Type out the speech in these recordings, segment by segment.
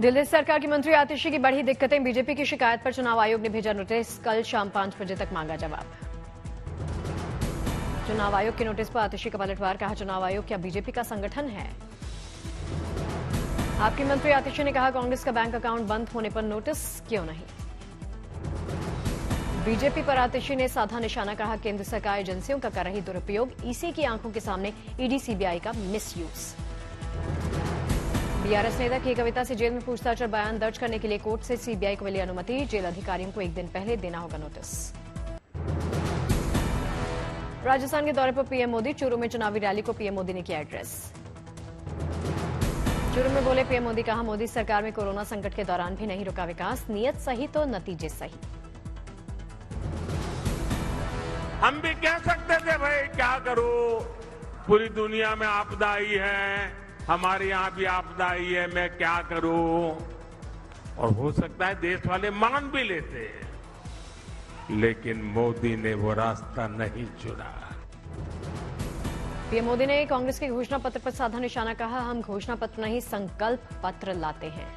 दिल्ली सरकार की मंत्री आतिशी की बढ़ी दिक्कतें, बीजेपी की शिकायत पर चुनाव आयोग ने भेजा नोटिस, कल शाम 5 बजे तक मांगा जवाब। चुनाव आयोग के नोटिस पर आतिशी का पलटवार, कहा चुनाव आयोग क्या बीजेपी का संगठन है। आपकी मंत्री आतिशी ने कहा कांग्रेस का बैंक अकाउंट बंद होने पर नोटिस क्यों नहीं। बीजेपी पर आतिशी ने साधा निशाना, कहा केंद्र सरकार एजेंसियों का कर रही दुरुपयोग, ईसी की आंखों के सामने ईडी सीबीआई का मिसयूज। बीआरएस नेता की कविता से जेल में पूछताछ और बयान दर्ज करने के लिए कोर्ट से सीबीआई को मिली अनुमति, जेल अधिकारियों को एक दिन पहले देना होगा नोटिस। राजस्थान के दौरे पर पीएम मोदी, चूरू में चुनावी रैली को पीएम मोदी ने किया एड्रेस। चूरू में बोले पीएम मोदी, कहा मोदी सरकार में कोरोना संकट के दौरान भी नहीं रुका विकास, नियत सही तो नतीजे सही। हम भी कह सकते थे भाई क्या करूं, पूरी दुनिया में आपदा आई है, हमारे यहां भी आपदा आई है, मैं क्या करूं। और हो सकता है देश वाले मान भी लेते, लेकिन मोदी ने वो रास्ता नहीं चुना। पीएम मोदी ने कांग्रेस के घोषणा पत्र पर साधा निशाना, कहा हम घोषणा पत्र नहीं संकल्प पत्र लाते हैं।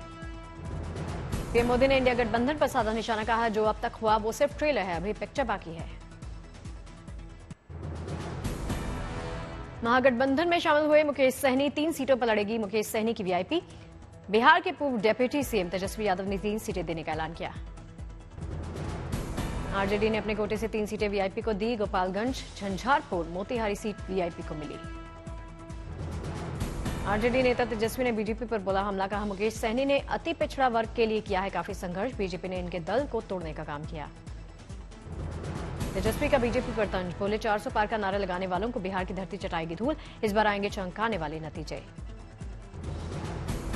पीएम मोदी ने इंडिया गठबंधन पर साधा निशाना, कहा जो अब तक हुआ वो सिर्फ ट्रेलर है, अभी पिक्चर बाकी है। महागठबंधन में शामिल हुए मुकेश सहनी, 3 सीटों पर लड़ेगी मुकेश सहनी की वीआईपी। बिहार के पूर्व डेप्यूटी सीएम तेजस्वी यादव ने 3 सीटें देने का ऐलान किया। आरजेडी ने अपने कोटे से 3 सीटें वीआईपी को दी, गोपालगंज, झंझारपुर, मोतिहारी सीट वीआईपी को मिली। आरजेडी नेता तेजस्वी ने बीजेपी पर बोला हमला, कहा मुकेश सहनी ने अति पिछड़ा वर्ग के लिए किया है काफी संघर्ष, बीजेपी ने इनके दल को तोड़ने का काम किया। तेजस्वी का बीजेपी पर तंज, बोले 400 पार का नारा लगाने वालों को बिहार की धरती चटाएगी धूल, इस बार आएंगे चौंकाने वाले नतीजे।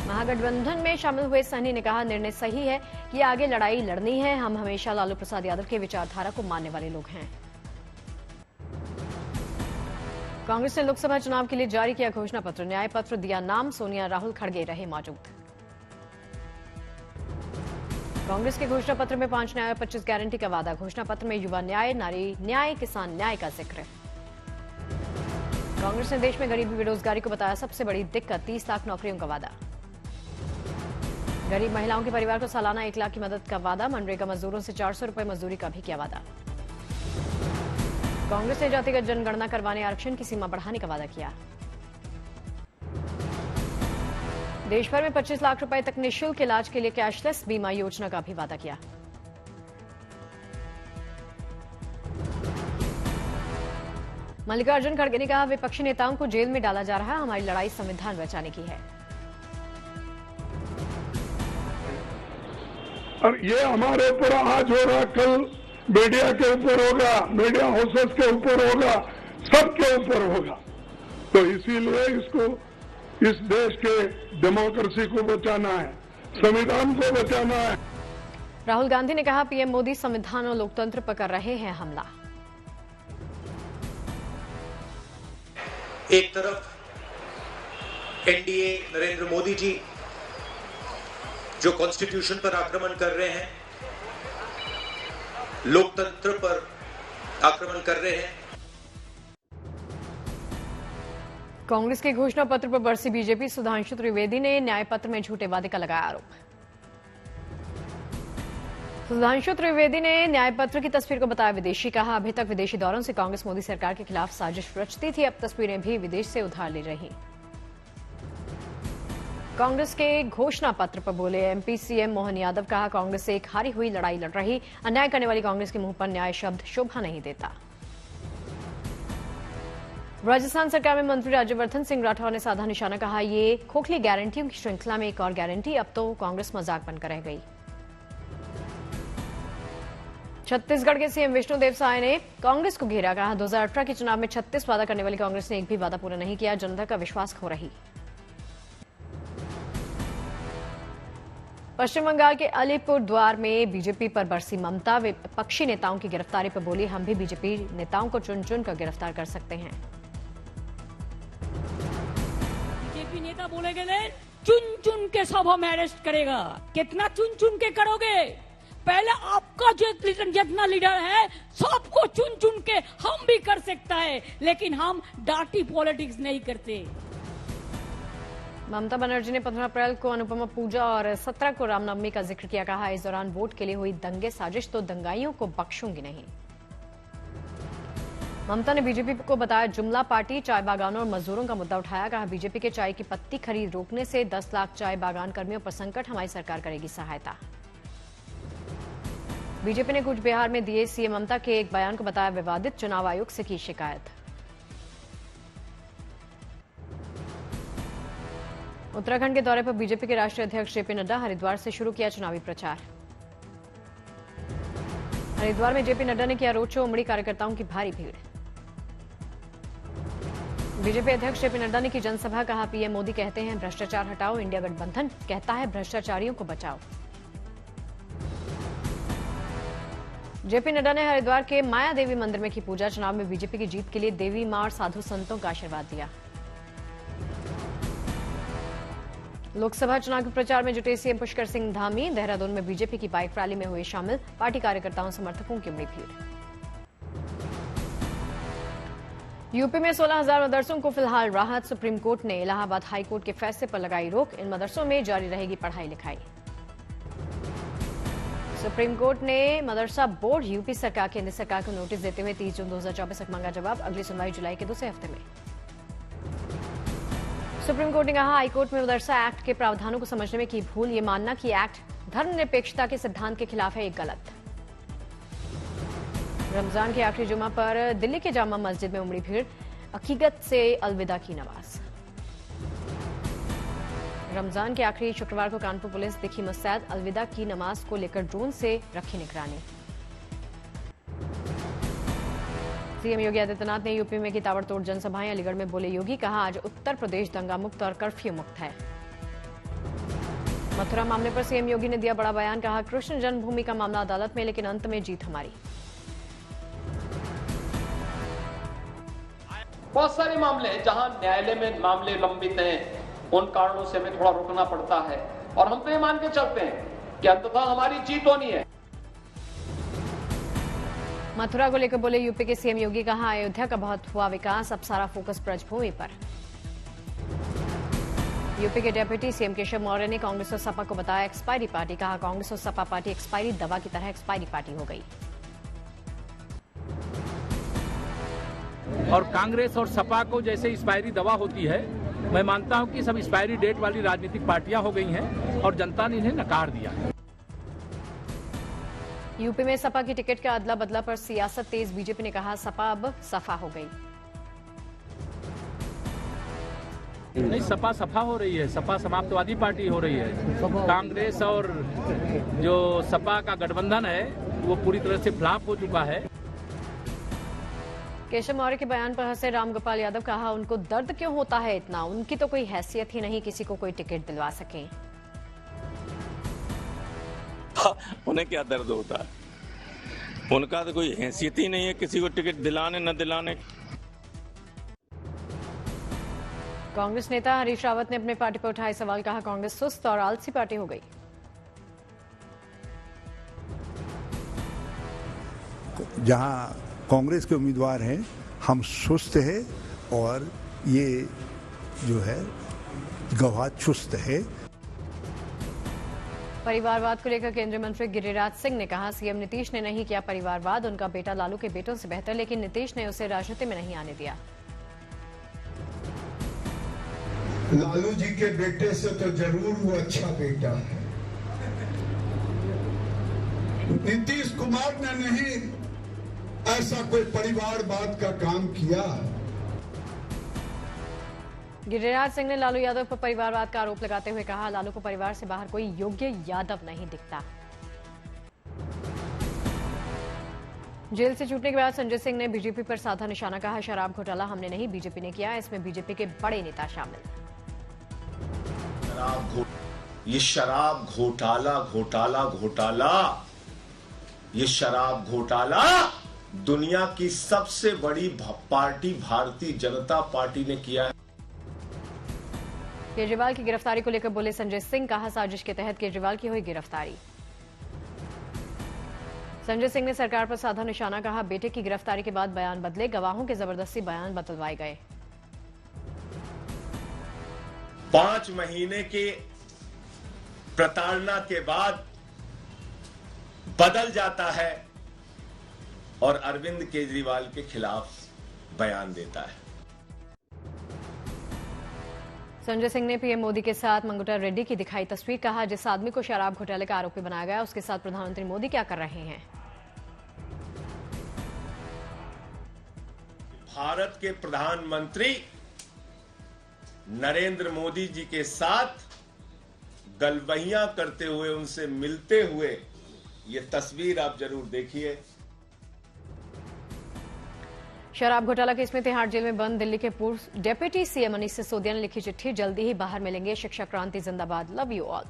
महागठबंधन में शामिल हुए सहनी ने कहा निर्णय सही है कि आगे लड़ाई लड़नी है, हम हमेशा लालू प्रसाद यादव के विचारधारा को मानने वाले लोग हैं। कांग्रेस ने लोकसभा चुनाव के लिए जारी किया घोषणा पत्र, न्याय पत्र दिया नाम, सोनिया राहुल खड़गे रहे मौजूद। कांग्रेस के घोषणा पत्र में 5 न्याय और 25 गारंटी का वादा, घोषणा पत्र में युवा न्याय, नारी न्याय, किसान न्याय का जिक्र। कांग्रेस ने देश में गरीबी बेरोजगारी को बताया सबसे बड़ी दिक्कत, 30 लाख नौकरियों का वादा। गरीब महिलाओं के परिवार को सालाना 1 लाख की मदद का वादा, मनरेगा मजदूरों से 400 रुपए मजदूरी का भी किया वादा। कांग्रेस ने जातिगत जनगणना करवाने, आरक्षण की सीमा बढ़ाने का वादा किया। देश भर में 25 लाख रुपए तक निःशुल्क इलाज के लिए कैशलेस बीमा योजना का भी वादा किया। मल्लिकार्जुन खड़गे ने कहा विपक्षी नेताओं को जेल में डाला जा रहा है, हमारी लड़ाई संविधान बचाने की है। और ये हमारे ऊपर आज हो रहा, कल मीडिया के ऊपर होगा, मीडिया हाउसेस के ऊपर होगा, सबके ऊपर होगा। तो इसीलिए इसको, इस देश के डेमोक्रेसी को बचाना है, संविधान को बचाना है। राहुल गांधी ने कहा पीएम मोदी संविधान और लोकतंत्र पर कर रहे हैं हमला। एक तरफ एनडीए नरेंद्र मोदी जी जो कॉन्स्टिट्यूशन पर आक्रमण कर रहे हैं, लोकतंत्र पर आक्रमण कर रहे हैं। कांग्रेस के घोषणा पत्र पर बरसी बीजेपी, सुधांशु त्रिवेदी ने न्याय पत्र में झूठे वादे का लगाया आरोप। सुधांशु त्रिवेदी ने न्याय पत्र की तस्वीर को बताया विदेशी, कहा अभी तक विदेशी दौरों से कांग्रेस मोदी सरकार के खिलाफ साजिश रचती थी, अब तस्वीरें भी विदेश से उधार ले रही। कांग्रेस के घोषणा पत्र पर बोले एमपी सीएम मोहन यादव, कहा कांग्रेस एक हारी हुई लड़ाई लड़ रही, अन्याय करने वाली कांग्रेस के मुंह पर न्याय शब्द शोभा नहीं देता। राजस्थान सरकार में मंत्री राज्यवर्धन सिंह राठौर ने साधा निशाना, कहा ये खोखली गारंटियों की श्रृंखला में एक और गारंटी, अब तो कांग्रेस मजाक बनकर रह गई। छत्तीसगढ़ के सीएम विष्णुदेव साय ने कांग्रेस को घेरा, कहा 2018 के चुनाव में 36 वादा करने वाली कांग्रेस ने एक भी वादा पूरा नहीं किया, जनता का विश्वास खो रही। पश्चिम बंगाल के अलीपुर द्वार में बीजेपी पर बरसी ममता, विपक्षी नेताओं की गिरफ्तारी पर बोली हम भी बीजेपी नेताओं को चुन चुन कर गिरफ्तार कर सकते हैं। बीजेपी नेता बोले गए चुन चुन के सब हम अरेस्ट करेगा, कितना चुन चुन के करोगे? पहले आपका जो जितना लीडर है सबको चुन चुन के हम भी कर सकता है, लेकिन हम डार्टी पॉलिटिक्स नहीं करते। ममता बनर्जी ने 15 अप्रैल को अनुपमा पूजा और 17 को रामनवमी का जिक्र किया। कहा, इस दौरान वोट के लिए हुई दंगे साजिश तो दंगाइयों को बख्शूंगी नहीं। ममता ने बीजेपी को बताया जुमला पार्टी। चाय बागानों और मजदूरों का मुद्दा उठाया। कहा, बीजेपी के चाय की पत्ती खरीद रोकने से 10 लाख चाय बागान कर्मियों पर संकट, हमारी सरकार करेगी सहायता। बीजेपी ने कूच बिहार में दिए सीएम ममता के एक बयान को बताया विवादित, चुनाव आयोग से की शिकायत। उत्तराखंड के दौरे पर बीजेपी के राष्ट्रीय अध्यक्ष जेपी नड्डा हरिद्वार से शुरू किया चुनावी प्रचार। हरिद्वार में जेपी नड्डा ने किया रोड शो, उमड़ी कार्यकर्ताओं की भारी भीड़। बीजेपी अध्यक्ष जेपी नड्डा ने की जनसभा। कहा, पीएम मोदी कहते हैं भ्रष्टाचार हटाओ, इंडिया गठबंधन कहता है भ्रष्टाचारियों को बचाओ। जेपी नड्डा ने हरिद्वार के माया देवी मंदिर में की पूजा। चुनाव में बीजेपी की जीत के लिए देवी मां और साधु संतों का आशीर्वाद दिया। लोकसभा चुनाव के प्रचार में जुटे सीएम पुष्कर सिंह धामी देहरादून में बीजेपी की बाइक रैली में हुए शामिल। पार्टी कार्यकर्ताओं समर्थकों की उमड़ी भीड़। यूपी में 16,000 मदरसों को फिलहाल राहत। सुप्रीम कोर्ट ने इलाहाबाद हाई कोर्ट के फैसले पर लगाई रोक। इन मदरसों में जारी रहेगी पढ़ाई लिखाई। सुप्रीम कोर्ट ने मदरसा बोर्ड यूपी सरकार केंद्र सरकार को नोटिस देते हुए 30 जून 2024 तक मांगा जवाब। अगली सुनवाई जुलाई के दूसरे हफ्ते में। सुप्रीम कोर्ट ने कहा, हाईकोर्ट में मदरसा एक्ट के प्रावधानों को समझने में की भूल। ये मानना कि एक्ट धर्मनिरपेक्षता के सिद्धांत के खिलाफ है, ये गलत। रमजान के आखिरी जुमा पर दिल्ली के जामा मस्जिद में उमड़ी भीड़। अकीकत से अलविदा की नमाज। रमजान के आखिरी शुक्रवार को कानपुर पुलिस दिखी मुस्तैद। अलविदा की नमाज को लेकर ड्रोन से रखी निगरानी। सीएम योगी आदित्यनाथ ने यूपी में की ताबड़तोड़ जनसभाएं। अलीगढ़ में बोले योगी, कहा आज उत्तर प्रदेश दंगा मुक्त और कर्फ्यू मुक्त है। मथुरा मामले पर सीएम योगी ने दिया बड़ा बयान। कहा, कृष्ण जन्मभूमि का मामला अदालत में, लेकिन अंत में जीत हमारी। बहुत सारे मामले हैं जहां न्यायालय में मामले लंबित हैं, उन कारणों से हमें थोड़ा रुकना पड़ता है और हम तो ये मान के चलते हैं कि अंततः हमारी जीत होनी है। मथुरा को लेकर बोले यूपी के सीएम योगी। कहा, अयोध्या का बहुत हुआ विकास, अब सारा फोकस ब्रजभूमि पर। यूपी के डेप्यूटी सीएम केशव मौर्य ने कांग्रेस और सपा को बताया एक्सपायरी पार्टी। कहा, कांग्रेस और सपा पार्टी एक्सपायरी दवा की तरह एक्सपायरी पार्टी हो गई। और कांग्रेस और सपा को जैसे एक्सपायरी दवा होती है, मैं मानता हूं कि सब एक्सपायरी डेट वाली राजनीतिक पार्टियां हो गई हैं और जनता ने इन्हें नकार दिया है। यूपी में सपा की टिकट का अदला बदला पर सियासत तेज। बीजेपी ने कहा, सपा अब सफा हो गई। नहीं, सपा सफा हो रही है, सपा समाप्तवादी पार्टी हो रही है। कांग्रेस और जो सपा का गठबंधन है वो पूरी तरह से फ्लॉप हो चुका है। केशव मौर्य के बयान पर हंसे रामगोपाल यादव। कहा, उनको दर्द क्यों होता है इतना, उनकी तो कोई हैसियत ही नहीं किसी को कोई टिकट दिलवा सके। उन्हें क्या दर्द होता है, उनका तो कोई हैसियत ही नहीं है किसी को टिकट दिलाने न दिलाने। कांग्रेस नेता हरीश रावत ने अपने पार्टी पर उठाए सवाल। कहा, कांग्रेस सुस्त और आलसी पार्टी हो गई। जहां कांग्रेस के उम्मीदवार हैं, हम सुस्त है और ये जो है गवाह चुस्त है। परिवारवाद को लेकर केंद्रीय मंत्री गिरिराज सिंह ने कहा, सीएम नीतीश ने नहीं किया परिवारवाद, उनका बेटा लालू के बेटों से बेहतर, लेकिन नीतीश ने उसे राजनीति में नहीं आने दिया। लालू जी के बेटे से तो जरूर वो अच्छा बेटा है। नीतीश कुमार ने नहीं ऐसा कोई परिवारवाद का काम किया। गिरिराज सिंह ने लालू यादव पर परिवारवाद का आरोप लगाते हुए कहा, लालू को परिवार से बाहर कोई योग्य यादव नहीं दिखता। जेल से छूटने के बाद संजय सिंह ने बीजेपी पर साधा निशाना। कहा, शराब घोटाला हमने नहीं बीजेपी ने किया, इसमें बीजेपी के बड़े नेता शामिल। ये शराब घोटाला ये शराब घोटाला दुनिया की सबसे बड़ी पार्टी भारतीय जनता पार्टी ने किया है। केजरीवाल की गिरफ्तारी को लेकर बोले संजय सिंह। कहा, साजिश के तहत केजरीवाल की हुई गिरफ्तारी। संजय सिंह ने सरकार पर साधा निशाना। कहा, बेटे की गिरफ्तारी के बाद बयान बदले, गवाहों के जबरदस्ती बयान बदलवाए गए। 5 महीने के प्रताड़ना के बाद बदल जाता है और अरविंद केजरीवाल के खिलाफ बयान देता है। संजय सिंह ने पीएम मोदी के साथ मंगुटा रेड्डी की दिखाई तस्वीर। कहा, जिस आदमी को शराब घोटाले का आरोपी बनाया गया उसके साथ प्रधानमंत्री मोदी क्या कर रहे हैं। भारत के प्रधानमंत्री नरेंद्र मोदी जी के साथ गलवहियां करते हुए, उनसे मिलते हुए, ये तस्वीर आप जरूर देखिए। शराब घोटाला केस में तिहाड़ जेल में बंद दिल्ली के पूर्व डेप्यूटी सीएम मनीष सिसोदिया ने लिखी चिट्ठी, जल्दी ही बाहर मिलेंगे, शिक्षा क्रांति जिंदाबाद, लव यू ऑल।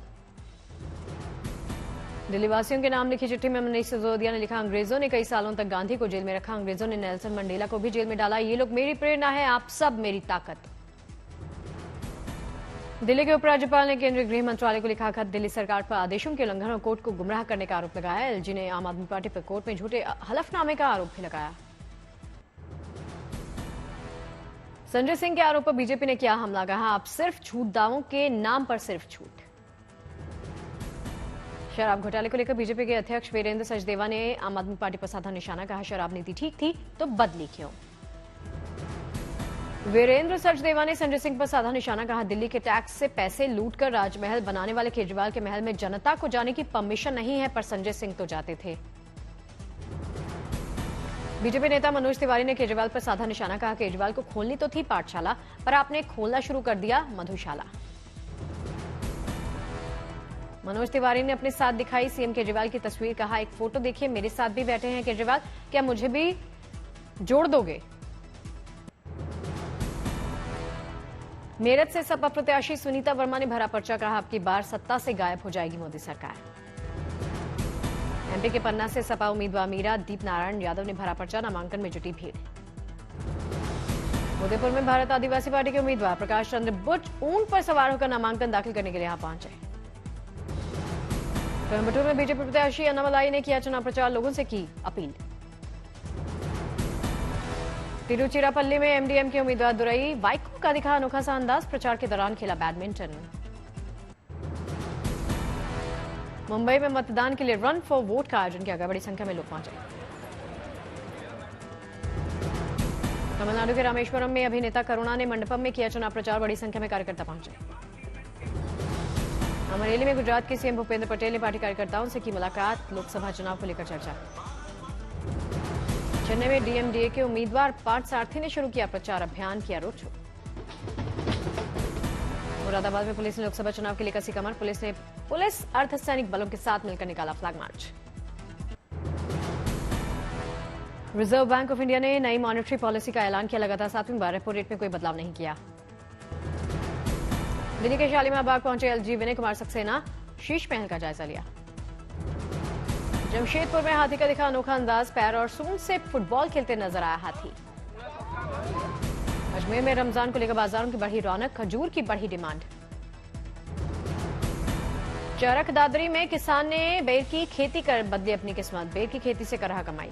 दिल्ली वासियों के नाम लिखी चिट्ठी में मनीष सिसोदिया ने लिखा, अंग्रेजों ने कई सालों तक गांधी को जेल में रखा, अंग्रेजों ने नेल्सन मंडेला को भी जेल में डाला, ये लोग मेरी प्रेरणा है, आप सब मेरी ताकत। दिल्ली के उपराज्यपाल ने केंद्रीय गृह मंत्रालय को लिखा खत, दिल्ली सरकार पर आदेशों के उल्लंघन और कोर्ट को गुमराह करने का आरोप लगाया। एलजी ने आम आदमी पार्टी पर कोर्ट में झूठे हलफनामे का आरोप भी लगाया। संजय सिंह के आरोप पर बीजेपी ने किया हमला, कहा, आप सिर्फ झूठ दावों के नाम पर सिर्फ झूठ। शराब घोटाले को लेकर बीजेपी के अध्यक्ष वीरेंद्र सचदेवा ने आम आदमी पार्टी पर साधा निशाना, कहा, शराब नीति ठीक थी तो बदली क्यों। वीरेंद्र सचदेवा ने संजय सिंह पर साधा निशाना, कहा, दिल्ली के टैक्स से पैसे लूटकर राजमहल बनाने वाले केजरीवाल के महल में जनता को जाने की परमिशन नहीं है, पर संजय सिंह तो जाते थे। बीजेपी नेता मनोज तिवारी ने केजरीवाल पर साधा निशाना, कहा, केजरीवाल को खोलनी तो थी पाठशाला, पर आपने खोलना शुरू कर दिया मधुशाला। मनोज तिवारी ने अपने साथ दिखाई सीएम केजरीवाल की तस्वीर, कहा, एक फोटो देखिए, मेरे साथ भी बैठे हैं केजरीवाल, क्या मुझे भी जोड़ दोगे। मेरठ से सपा प्रत्याशी सुनीता वर्मा ने भरा पर्चा, कहा, अब की बार सत्ता से गायब हो जाएगी मोदी सरकार। एमपी के पन्ना से सपा उम्मीदवार मीरा दीप नारायण यादव ने भरा पर्चा, नामांकन में जुटी भीड़। उदयपुर में भारत आदिवासी पार्टी के उम्मीदवार प्रकाश चंद्र बुच ऊंट पर सवार होकर नामांकन दाखिल करने के लिए यहां पहुंचे। कोयम्बटूर में बीजेपी प्रत्याशी अन्नामलाई ने किया चुनाव प्रचार, लोगों से की अपील। तिरुचिरापल्ली में एमडीएम के उम्मीदवार दुरई वाइको का दिखा अनोखा सा अंदाज, प्रचार के दौरान खेला बैडमिंटन। मुंबई में मतदान के लिए रन फॉर वोट का आयोजन किया गया, बड़ी संख्या में लोग पहुंचे। तमिलनाडु के रामेश्वरम में अभिनेता करुणा ने मंडपम में किया चुनाव प्रचार, बड़ी संख्या में कार्यकर्ता पहुंचे। अमरेली में गुजरात के सीएम भूपेंद्र पटेल ने पार्टी कार्यकर्ताओं से की मुलाकात, लोकसभा चुनाव को लेकर चर्चा। चेन्नई में डीएमडीए के उम्मीदवार पार्थ सारथी ने शुरू किया प्रचार अभियान, किया रोड शो। मुरादाबाद में पुलिस ने लोकसभा चुनाव के लिए कसी कमर, पुलिस अर्धसैनिक बलों के साथ मिलकर निकाला flag march. Reserve bank of India ने नई मॉनेटरी पॉलिसी का ऐलान किया, लगातार 7वीं बार रेपो रेट में कोई बदलाव नहीं किया। दिल्ली के शालीमार बाग पहुंचे एलजी विनय कुमार सक्सेना, शीश महल का जायजा लिया। जमशेदपुर में हाथी का दिखा अनोखा अंदाज, पैर और सूंड से फुटबॉल खेलते नजर आया हाथी। अजमेर में रमजान को लेकर बाजारों की बढ़ी रौनक, खजूर की बढ़ी डिमांड। चरख दादरी में किसान ने बेर की खेती कर बदली अपनी किस्मत, बेर की खेती से कर रहा कमाई।